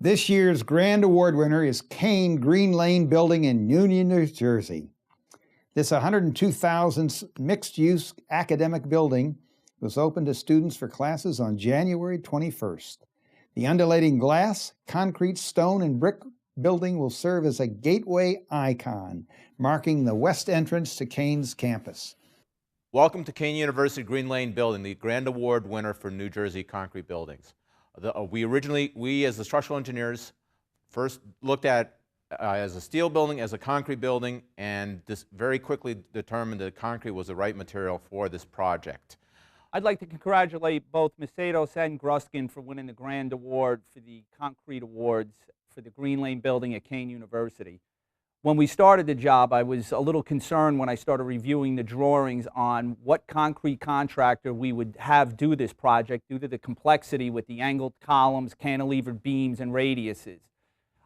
This year's grand award winner is Kane Green Lane Building in Union, New Jersey. This 102,000 mixed-use academic building was opened to students for classes on January 21st. The undulating glass, concrete, stone, and brick building will serve as a gateway icon, marking the west entrance to Kane's campus. Welcome to Kane University Green Lane Building, the grand award winner for New Jersey concrete buildings. We as the structural engineers first looked at as a steel building, as a concrete building, and this very quickly determined that concrete was the right material for this project. I'd like to congratulate both Macedos and Gruskin for winning the grand award for the concrete awards for the Green Lane Building at Kane University. When we started the job, I was a little concerned when I started reviewing the drawings on what concrete contractor we would have do this project due to the complexity with the angled columns, cantilevered beams, and radiuses.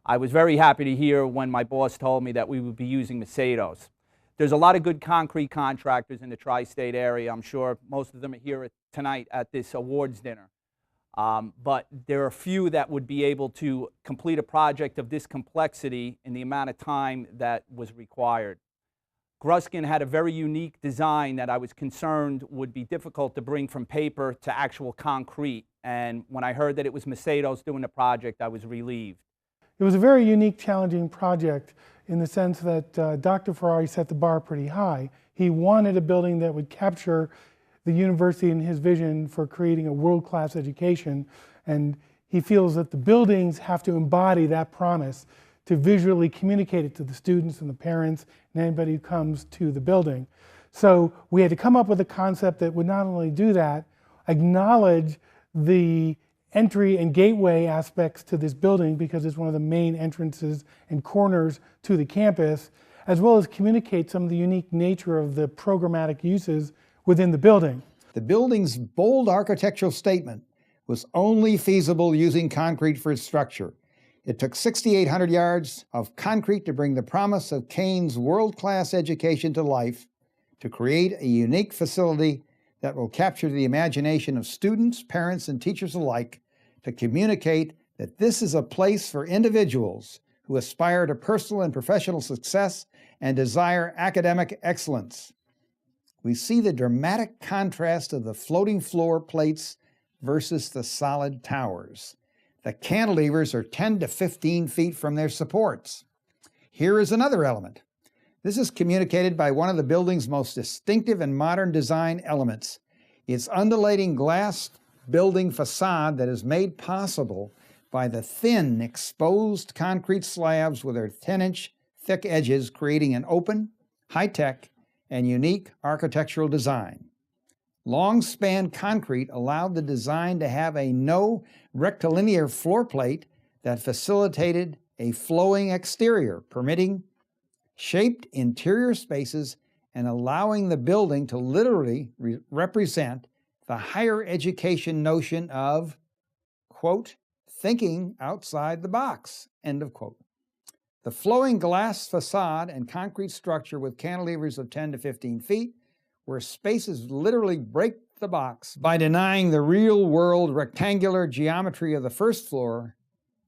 I was very happy to hear when my boss told me that we would be using Macedos. There's a lot of good concrete contractors in the tri-state area. I'm sure most of them are here tonight at this awards dinner. But there are a few that would be able to complete a project of this complexity in the amount of time that was required. Gruskin had a very unique design that I was concerned would be difficult to bring from paper to actual concrete. And when I heard that it was Macedos doing the project, I was relieved. It was a very unique, challenging project in the sense that Dr. Ferrari set the bar pretty high. He wanted a building that would capture the university and his vision for creating a world-class education, and he feels that the buildings have to embody that promise to visually communicate it to the students and the parents and anybody who comes to the building. So we had to come up with a concept that would not only do that, acknowledge the entry and gateway aspects to this building because it's one of the main entrances and corners to the campus, as well as communicate some of the unique nature of the programmatic uses within the building. The building's bold architectural statement was only feasible using concrete for its structure. It took 6,800 yards of concrete to bring the promise of Kane's world-class education to life, to create a unique facility that will capture the imagination of students, parents, and teachers alike, to communicate that this is a place for individuals who aspire to personal and professional success and desire academic excellence. We see the dramatic contrast of the floating floor plates versus the solid towers. The cantilevers are 10 to 15 feet from their supports. Here is another element. This is communicated by one of the building's most distinctive and modern design elements. Its undulating glass building facade that is made possible by the thin, exposed concrete slabs with their 10-inch thick edges, creating an open, high-tech, and unique architectural design. Long-span concrete allowed the design to have a no rectilinear floor plate that facilitated a flowing exterior, permitting shaped interior spaces and allowing the building to literally represent the higher education notion of, quote, thinking outside the box, end of quote. The flowing glass facade and concrete structure with cantilevers of 10 to 15 feet, where spaces literally break the box by denying the real-world rectangular geometry of the first floor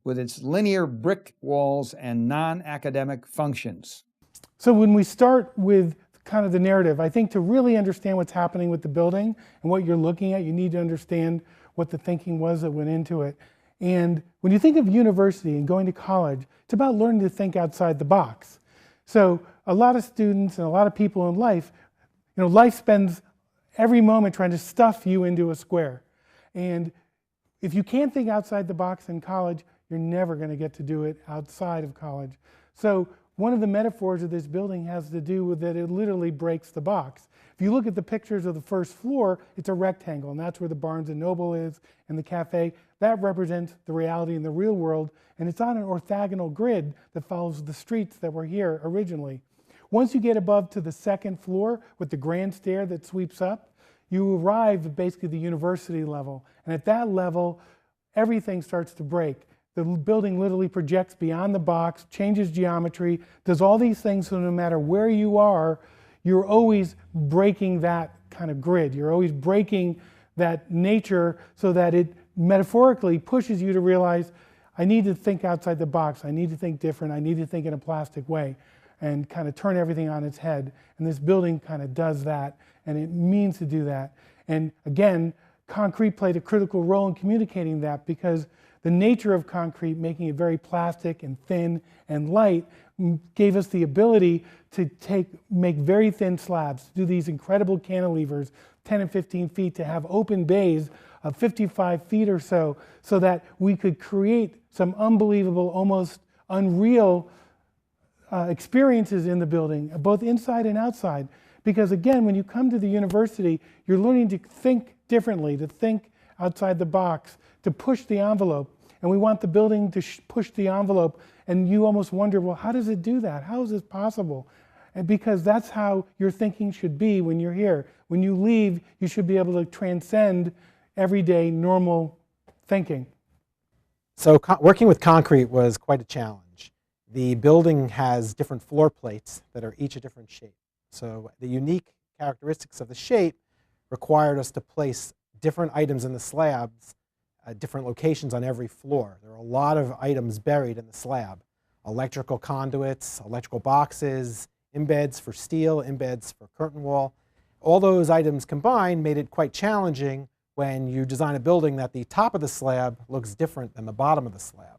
with its linear brick walls and non-academic functions. So when we start with kind of the narrative, I think to really understand what's happening with the building and what you're looking at, you need to understand what the thinking was that went into it. And when you think of university and going to college, it's about learning to think outside the box. So a lot of students and a lot of people in life, life spends every moment trying to stuff you into a square. And if you can't think outside the box in college, you're never going to get to do it outside of college. So one of the metaphors of this building has to do with that it literally breaks the box. If you look at the pictures of the first floor, it's a rectangle, and that's where the Barnes & Noble is and the cafe. That represents the reality in the real world, and it's on an orthogonal grid that follows the streets that were here originally. Once you get above to the second floor with the grand stair that sweeps up, you arrive at basically the university level. And at that level, everything starts to break. The building literally projects beyond the box, changes geometry, does all these things so no matter where you are, you're always breaking that kind of grid. You're always breaking that nature so that it metaphorically pushes you to realize, I need to think outside the box. I need to think different. I need to think in a plastic way and kind of turn everything on its head. And this building kind of does that, and it means to do that. And again, concrete played a critical role in communicating that, because the nature of concrete, making it very plastic and thin and light, gave us the ability to make very thin slabs, to do these incredible cantilevers, 10 and 15 feet, to have open bays of 55 feet or so that we could create some unbelievable, almost unreal experiences in the building, both inside and outside. Because again, when you come to the university, you're learning to think differently, to think outside the box, to push the envelope. And we want the building to push the envelope. And you almost wonder, well, how does it do that? How is this possible? And because that's how your thinking should be when you're here. When you leave, you should be able to transcend everyday normal thinking. So working with concrete was quite a challenge. The building has different floor plates that are each a different shape. So the unique characteristics of the shape required us to place different items in the slabs at different locations on every floor. There are a lot of items buried in the slab. Electrical conduits, electrical boxes, embeds for steel, embeds for curtain wall. All those items combined made it quite challenging when you design a building that the top of the slab looks different than the bottom of the slab.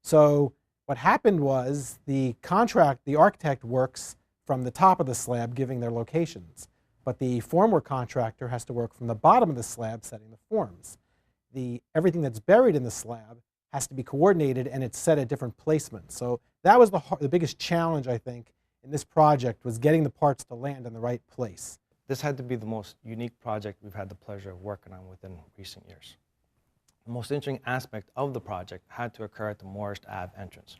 So what happened was the architect works from the top of the slab, giving their locations. But the formwork contractor has to work from the bottom of the slab, setting the forms. Everything that's buried in the slab has to be coordinated, and it's set at different placements. So that was the biggest challenge, I think, in this project, was getting the parts to land in the right place. This had to be the most unique project we've had the pleasure of working on within recent years. The most interesting aspect of the project had to occur at the Morris Ave entrance.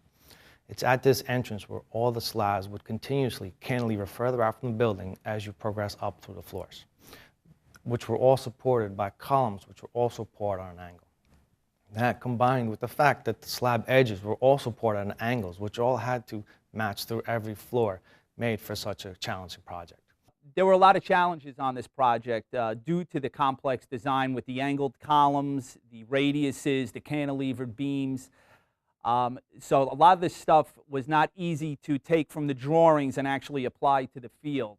It's at this entrance where all the slabs would continuously cantilever further out from the building as you progress up through the floors, which were all supported by columns which were also poured on an angle. That combined with the fact that the slab edges were also poured on angles, which all had to match through every floor, made for such a challenging project. There were a lot of challenges on this project due to the complex design with the angled columns, the radiuses, the cantilevered beams. So a lot of this stuff was not easy to take from the drawings and actually apply to the field.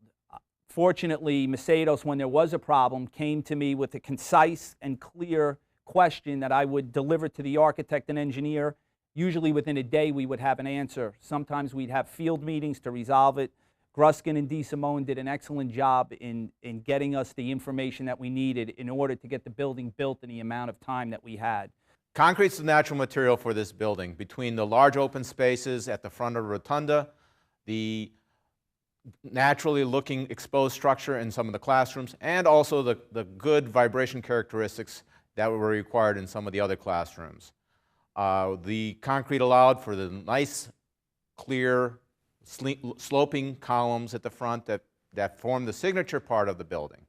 Fortunately, Macedos, when there was a problem, came to me with a concise and clear question that I would deliver to the architect and engineer. Usually within a day we would have an answer. Sometimes we'd have field meetings to resolve it. Gruskin and DeSimone did an excellent job in getting us the information that we needed in order to get the building built in the amount of time that we had. Concrete's the natural material for this building. Between the large open spaces at the front of the rotunda, the naturally looking exposed structure in some of the classrooms, and also the good vibration characteristics that were required in some of the other classrooms. The concrete allowed for the nice, clear, sloping columns at the front that form the signature part of the building.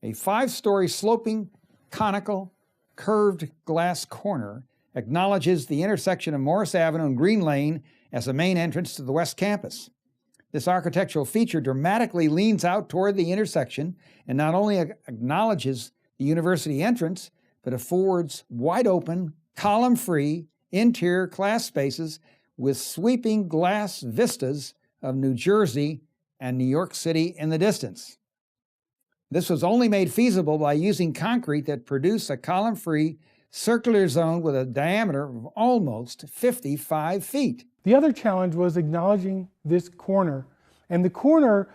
A 5-story sloping, conical, curved glass corner acknowledges the intersection of Morris Avenue and Green Lane as a main entrance to the West Campus. This architectural feature dramatically leans out toward the intersection and not only acknowledges the university entrance, but affords wide-open, column-free interior class spaces with sweeping glass vistas of New Jersey and New York City in the distance. This was only made feasible by using concrete that produced a column-free circular zone with a diameter of almost 55 feet. The other challenge was acknowledging this corner. And the corner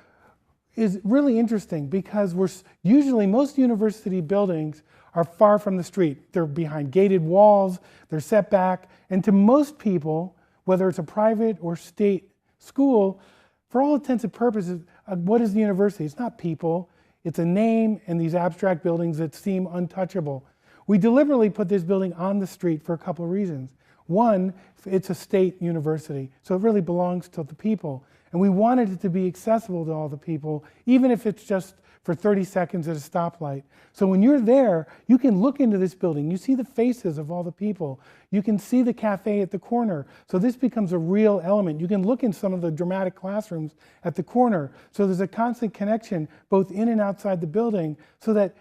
is really interesting because usually most university buildings are far from the street. They're behind gated walls, they're set back, and to most people, whether it's a private or state school, for all intents and purposes, what is the university? It's not people. It's a name and these abstract buildings that seem untouchable. We deliberately put this building on the street for a couple of reasons. One, it's a state university, so it really belongs to the people. And we wanted it to be accessible to all the people, even if it's just for 30 seconds at a stoplight. So when you're there, you can look into this building. You see the faces of all the people. You can see the cafe at the corner. So this becomes a real element. You can look in some of the dramatic classrooms at the corner. So there's a constant connection both in and outside the building, so that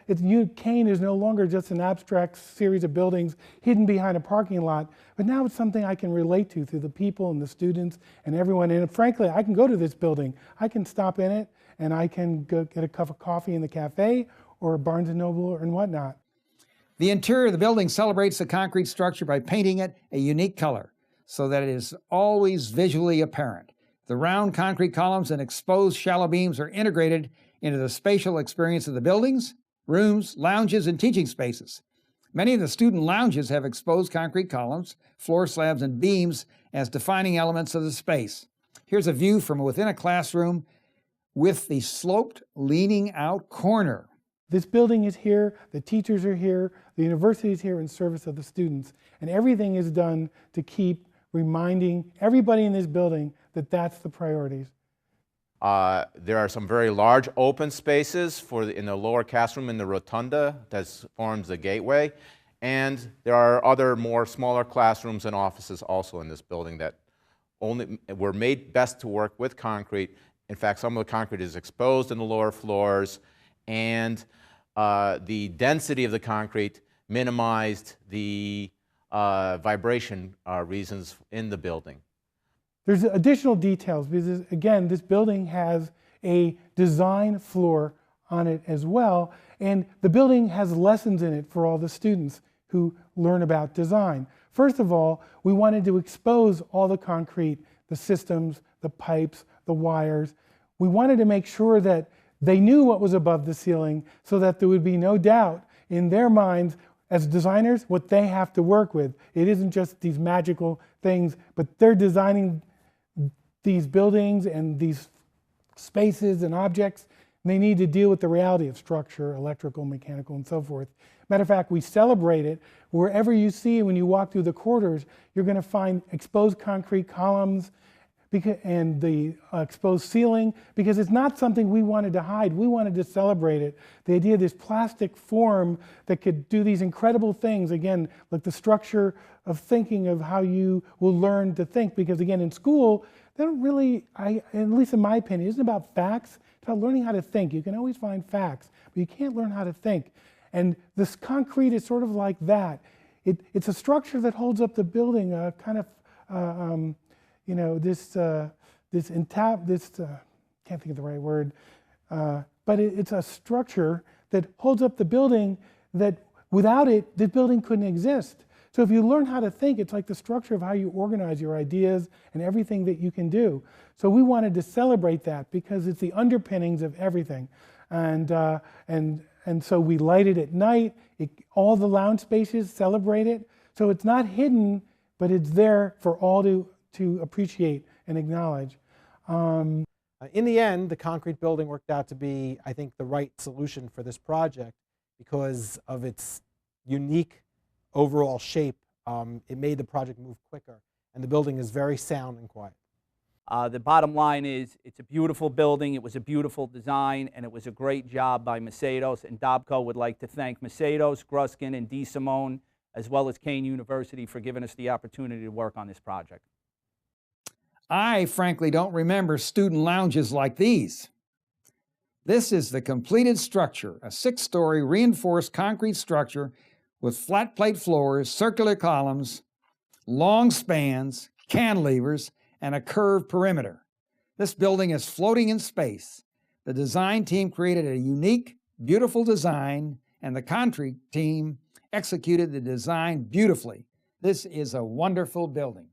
Kane is no longer just an abstract series of buildings hidden behind a parking lot, but now it's something I can relate to through the people and the students and everyone. And frankly, I can go to this building. I can stop in it, and I can go get a cup of coffee in the cafe or Barnes & Noble and whatnot. The interior of the building celebrates the concrete structure by painting it a unique color so that it is always visually apparent. The round concrete columns and exposed shallow beams are integrated into the spatial experience of the buildings, rooms, lounges, and teaching spaces. Many of the student lounges have exposed concrete columns, floor slabs, and beams as defining elements of the space. Here's a view from within a classroom with the sloped, leaning out corner. This building is here, the teachers are here, the university is here in service of the students, and everything is done to keep reminding everybody in this building that that's the priorities. There are some very large open spaces in the lower classroom in the rotunda that forms the gateway, and there are other more smaller classrooms and offices also in this building that were made best to work with concrete. In fact, some of the concrete is exposed in the lower floors, and the density of the concrete minimized the vibration reasons in the building. There's additional details because, again, this building has a design floor on it as well, and the building has lessons in it for all the students who learn about design. First of all, we wanted to expose all the concrete, the systems, the pipes, the wires. We wanted to make sure that they knew what was above the ceiling so that there would be no doubt in their minds as designers what they have to work with. It isn't just these magical things, but they're designing these buildings and these spaces and objects, and they need to deal with the reality of structure, electrical, mechanical, and so forth. Matter of fact, we celebrate it. Wherever you see, when you walk through the corridors, you're going to find exposed concrete columns and the exposed ceiling, because it's not something we wanted to hide. We wanted to celebrate it. The idea of this plastic form that could do these incredible things, again, like the structure of thinking of how you will learn to think, because again, in school, they don't really, at least in my opinion, it isn't about facts, it's about learning how to think. You can always find facts, but you can't learn how to think. And this concrete is sort of like that. It's a structure that holds up the building, kind of, you know, can't think of the right word, but it's a structure that holds up the building that without it, this building couldn't exist. So if you learn how to think, it's like the structure of how you organize your ideas and everything that you can do. So we wanted to celebrate that because it's the underpinnings of everything. And so we light it at night. All the lounge spaces celebrate it. So it's not hidden, but it's there for all to appreciate and acknowledge. In the end, the concrete building worked out to be, I think, the right solution for this project because of its unique overall shape. It made the project move quicker, and the building is very sound and quiet. The bottom line is it's a beautiful building, it was a beautiful design, and it was a great job by Macedos. And Dobco would like to thank Macedos, Gruskin, and DeSimone, as well as Kane University for giving us the opportunity to work on this project. I frankly don't remember student lounges like these. This is the completed structure, a 6-story reinforced concrete structure with flat plate floors, circular columns, long spans, cantilevers, and a curved perimeter. This building is floating in space. The design team created a unique, beautiful design, and the concrete team executed the design beautifully. This is a wonderful building.